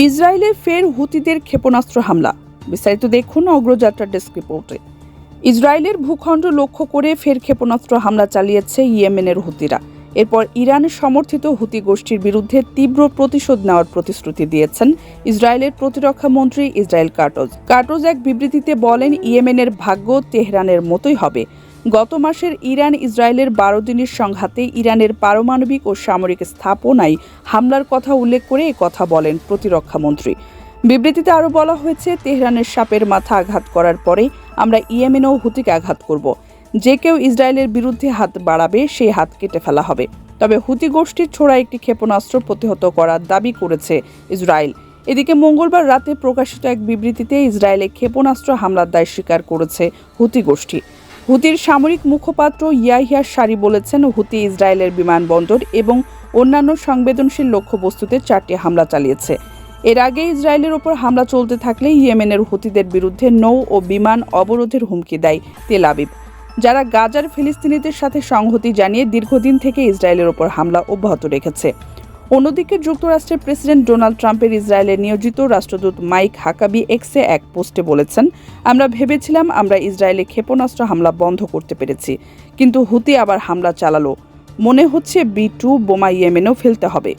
ইসরায়েলে ফের হুতিদের ক্ষেপণাস্ত্র হামলা। বিস্তারিত দেখুন অগ্রযাত্রা ডেস্ক রিপোর্টে। ইসরায়েলের ভূখণ্ড লক্ষ্য করে ফের ক্ষেপণাস্ত্র হামলা চালিয়েছে ইয়েমেনের হুতিরা। এরপর ইরান সমর্থিত হুতি গোষ্ঠীর বিরুদ্ধে তীব্র প্রতিশোধ নেওয়ার প্রতিশ্রুতি দিয়েছেন ইসরায়েলের প্রতিরক্ষা মন্ত্রী ইসরায়েল কার্টোজ এক বিবৃতিতে বলেন, ইয়েমেনের ভাগ্য তেহরানের মতোই হবে। গত মাসের ইরান ইসরায়েলের 12 দিনের সংঘাতে ইরানের পারমাণবিক ও সামরিক স্থাপনায় হামলার কথা উল্লেখ করে কথা বলেন প্রতিরক্ষা মন্ত্রী। বিবৃতিতে আরও বলা হয়েছে, তেহরানের সাপের মাথা আঘাত করার পরে আমরা ইয়েমেনেও হুতিকে আঘাত করব। যে কেউ ইসরায়েলের বিরুদ্ধে হাত বাড়াবে সেই হাত কেটে ফেলা হবে। তবে হুতি গোষ্ঠীর ছোড়া একটি ক্ষেপণাস্ত্র প্রতিহত করার দাবি করেছে ইসরায়েল। এদিকে মঙ্গলবার রাতে প্রকাশিত এক বিবৃতিতে ইসরায়েলে ক্ষেপণাস্ত্র হামলার দায় স্বীকার করেছে হুতি গোষ্ঠী। হুতির সামরিক মুখপাত্র ইয়াহিয়া সারি বলেছেন, হুতি ইসরায়েলের বিমানবন্দর এবং অন্যান্য সংবেদনশীল লক্ষ্যবস্তুতে 4টি হামলা চালিয়েছে। এর আগে ইসরায়েলের ওপর হামলা চলতে থাকলে ইয়েমেনের হুতিদের বিরুদ্ধে নৌ ও বিমান অবরোধের হুমকি দেয় তেল আবিব, যারা গাজার ফিলিস্তিনিদের সাথে সংহতি জানিয়ে দীর্ঘদিন থেকে ইসরায়েলের ওপর হামলা অব্যাহত রেখেছে। অন্যদিকে যুক্তরাষ্ট্রের প্রেসিডেন্ট ডোনাল্ড ট্রাম্পের ইসরায়েলে নিয়োজিত রাষ্ট্রদূত মাইক হাকাবি এক্সে এক পোস্টে বলেছেন, আমরা ভেবেছিলাম আমরা ইসরায়েলে ক্ষেপণাস্ত্র হামলা বন্ধ করতে পেরেছি, কিন্তু হুতি আবার হামলা চালালো। মনে হচ্ছে B2 বোমা ইয়েমেনেও ফেলতে হবে।